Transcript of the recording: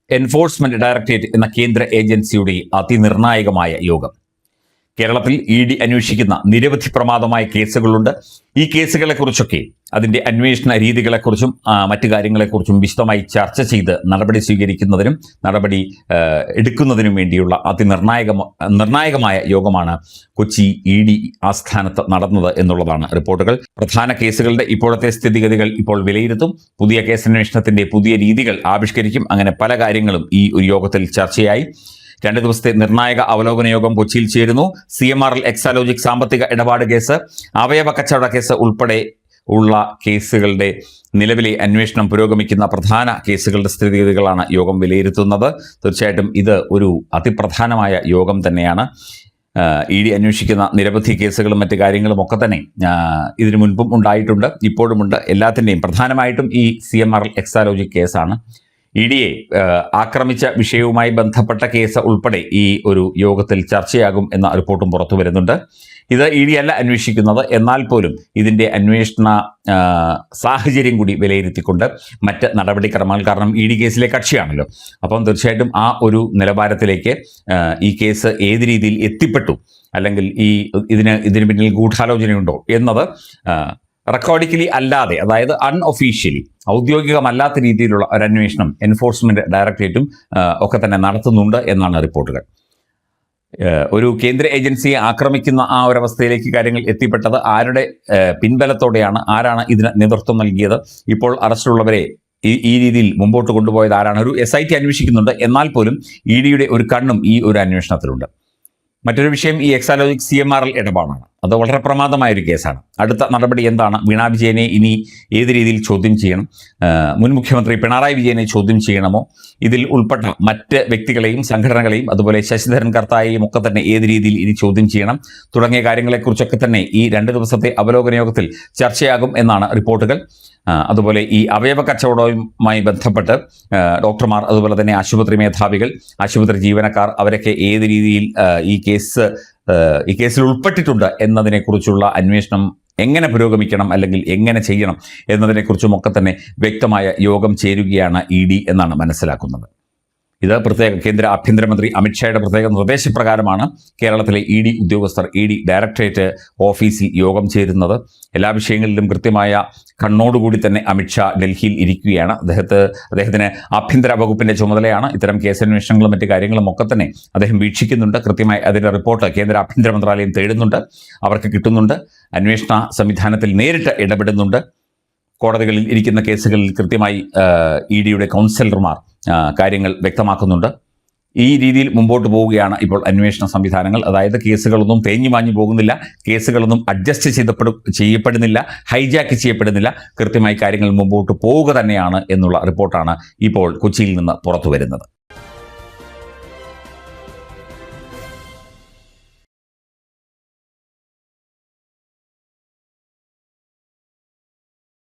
Enforcement directorate എന്ന കേന്ദ്ര ഏജൻസിയുടെ അതിനിർണായകമായ യോഗം. കേരളത്തിൽ ED അന്വേഷിക്കുന്ന നിരവധി പ്രമാദമായ കേസുകളുണ്ട്. ഈ കേസുകളെക്കുറിച്ചൊക്കെ അതിൻ്റെ അന്വേഷണ രീതികളെക്കുറിച്ചും മറ്റു കാര്യങ്ങളെക്കുറിച്ചും വിശദമായി ചർച്ച ചെയ്ത് നടപടി സ്വീകരിക്കുന്നതിനും നടപടി എടുക്കുന്നതിനും വേണ്ടിയുള്ള നിർണായകമായ യോഗമാണ് കൊച്ചി ED ആസ്ഥാനത്ത് നടന്നത് എന്നുള്ളതാണ് റിപ്പോർട്ടുകൾ. പ്രധാന കേസുകളുടെ ഇപ്പോഴത്തെ സ്ഥിതിഗതികൾ ഇപ്പോൾ വിലയിരുത്തും. പുതിയ കേസന്വേഷണത്തിന്റെ പുതിയ രീതികൾ ആവിഷ്കരിക്കും. അങ്ങനെ പല കാര്യങ്ങളും ഈ ഒരു യോഗത്തിൽ ചർച്ചയായി. 2 ദിവസത്തെ നിർണായക അവലോകന യോഗം കൊച്ചിയിൽ ചേരുന്നു. CMRL എക്സാലോജിക് സാമ്പത്തിക ഇടപാട് കേസ്, അവയവ കച്ചവട കേസ് ഉൾപ്പെടെ ഉള്ള കേസുകളുടെ നിലവിലെ അന്വേഷണം പുരോഗമിക്കുന്ന പ്രധാന കേസുകളുടെ സ്ഥിതിഗതികളാണ് യോഗം വിലയിരുത്തുന്നത്. തീർച്ചയായിട്ടും ഇത് ഒരു അതിപ്രധാനമായ യോഗം തന്നെയാണ്. ED അന്വേഷിക്കുന്ന നിരവധി കേസുകളും മറ്റു കാര്യങ്ങളും ഒക്കെ തന്നെ ഇതിനു മുൻപും ഉണ്ടായിട്ടുണ്ട്, ഇപ്പോഴുമുണ്ട്. എല്ലാത്തിൻ്റെയും പ്രധാനമായിട്ടും ഈ CMRL എക്സാലോജിക് കേസാണ്. EDയെ ആക്രമിച്ച വിഷയവുമായി ബന്ധപ്പെട്ട കേസ് ഉൾപ്പെടെ ഈ ഒരു യോഗത്തിൽ ചർച്ചയാകും എന്ന റിപ്പോർട്ടും പുറത്തു വരുന്നുണ്ട്. ഇത് ED അല്ല അന്വേഷിക്കുന്നത്, എന്നാൽ പോലും ഇതിൻ്റെ അന്വേഷണ സാഹചര്യം കൂടി വിലയിരുത്തിക്കൊണ്ട് മറ്റ് നടപടിക്രമങ്ങൾ, കാരണം ED കേസിലെ കക്ഷിയാണല്ലോ, അപ്പം തീർച്ചയായിട്ടും ആ ഒരു നിലവാരത്തിലേക്ക് ഈ കേസ് ഏത് രീതിയിൽ എത്തിപ്പെട്ടു, അല്ലെങ്കിൽ ഇതിന് പിന്നിൽ ഗൂഢാലോചനയുണ്ടോ എന്നത് റെക്കോർഡിക്കലി അല്ലാതെ, അതായത് അൺഒഫീഷ്യലി ഔദ്യോഗികമല്ലാത്ത രീതിയിലുള്ള ഒരു അന്വേഷണം എൻഫോഴ്സ്മെന്റ് ഡയറക്ടറേറ്റും ഒക്കെ തന്നെ നടത്തുന്നുണ്ട് എന്നാണ് റിപ്പോർട്ടുകൾ. ഒരു കേന്ദ്ര ഏജൻസിയെ ആക്രമിക്കുന്ന ആ ഒരവസ്ഥയിലേക്ക് കാര്യങ്ങൾ എത്തിപ്പെട്ടത് ആരുടെ പിൻബലത്തോടെയാണ്, ആരാണ് ഇതിന് നേതൃത്വം നൽകിയത്, ഇപ്പോൾ അറസ്റ്റിലുള്ളവരെ ഈ രീതിയിൽ മുമ്പോട്ട് കൊണ്ടുപോയത് ആരാണ്? ഒരു SIT അന്വേഷിക്കുന്നുണ്ട്, എന്നാൽ പോലും EDയുടെ ഒരു കണ്ണും ഈ ഒരു അന്വേഷണത്തിലുണ്ട്. മറ്റൊരു വിഷയം ഈ എക്സാലോജിക് CMRL ഇടപാടാണ്. അത് വളരെ പ്രമാദമായൊരു കേസാണ്. അടുത്ത നടപടി എന്താണ്? വീണാ വിജയനെ ഇനി ഏത് രീതിയിൽ ചോദ്യം ചെയ്യണം? മുൻ മുഖ്യമന്ത്രി പിണറായി വിജയനെ ചോദ്യം ചെയ്യണമോ? ഇതിൽ ഉൾപ്പെട്ട മറ്റ് വ്യക്തികളെയും സംഘടനകളെയും അതുപോലെ ശശിധരൻ കർത്തായെയും ഒക്കെ തന്നെ ഏത് രീതിയിൽ ഇനി ചോദ്യം ചെയ്യണം തുടങ്ങിയ കാര്യങ്ങളെക്കുറിച്ചൊക്കെ തന്നെ ഈ 2 ദിവസത്തെ അവലോകന യോഗത്തിൽ ചർച്ചയാകും എന്നാണ് റിപ്പോർട്ടുകൾ. അതുപോലെ ഈ അവയവ കച്ചവടവുമായി ബന്ധപ്പെട്ട് ഡോക്ടർമാർ, അതുപോലെ തന്നെ ആശുപത്രി മേധാവികൾ, ആശുപത്രി ജീവനക്കാർ, അവരൊക്കെ ഏത് രീതിയിൽ ഈ കേസിൽ ഉൾപ്പെട്ടിട്ടുണ്ട് എന്നതിനെക്കുറിച്ചുള്ള അന്വേഷണം എങ്ങനെ പുരോഗമിക്കണം, അല്ലെങ്കിൽ എങ്ങനെ ചെയ്യണം എന്നതിനെക്കുറിച്ചുമൊക്കെ തന്നെ വ്യക്തമായ യോഗം ചേരുകയാണ് ED എന്നാണ് മനസ്സിലാക്കുന്നത്. ഇത് പ്രത്യേക കേന്ദ്ര ആഭ്യന്തരമന്ത്രി അമിത്ഷായുടെ പ്രത്യേക നിർദ്ദേശപ്രകാരമാണ് കേരളത്തിലെ ED ഉദ്യോഗസ്ഥർ ED ഡയറക്ടറേറ്റ് ഓഫീസിൽ യോഗം ചേരുന്നത്. എല്ലാ വിഷയങ്ങളിലും കൃത്യമായ കണ്ണോടുകൂടി തന്നെ അമിത്ഷാ ഡൽഹിയിൽ ഇരിക്കുകയാണ്. അദ്ദേഹത്തിന് ആഭ്യന്തര വകുപ്പിൻ്റെ ചുമതലയാണ്. ഇത്തരം കേസന്വേഷണങ്ങളും മറ്റു കാര്യങ്ങളും ഒക്കെ തന്നെ അദ്ദേഹം വീക്ഷിക്കുന്നുണ്ട്. കൃത്യമായി അതിൻ്റെ റിപ്പോർട്ട് കേന്ദ്ര ആഭ്യന്തര മന്ത്രാലയം തേടുന്നുണ്ട്, അവർക്ക് കിട്ടുന്നുണ്ട്. അന്വേഷണ സംവിധാനത്തിൽ നേരിട്ട് ഇടപെടുന്നുണ്ട്. കോടതികളിൽ ഇരിക്കുന്ന കേസുകളിൽ കൃത്യമായി EDയുടെ കൗൺസിലർമാർ കാര്യങ്ങൾ വ്യക്തമാക്കുന്നുണ്ട്. ഈ രീതിയിൽ മുമ്പോട്ട് പോവുകയാണ് ഇപ്പോൾ അന്വേഷണ സംവിധാനങ്ങൾ. അതായത് കേസുകളൊന്നും തേഞ്ഞു മാഞ്ഞു പോകുന്നില്ല, കേസുകളൊന്നും അഡ്ജസ്റ്റ് ചെയ്യപ്പെടുന്നില്ല, ഹൈജാക്ക് ചെയ്യപ്പെടുന്നില്ല. കൃത്യമായി കാര്യങ്ങൾ മുമ്പോട്ട് പോവുക തന്നെയാണ് എന്നുള്ള റിപ്പോർട്ടാണ് ഇപ്പോൾ കൊച്ചിയിൽ നിന്ന് പുറത്തു വരുന്നത്.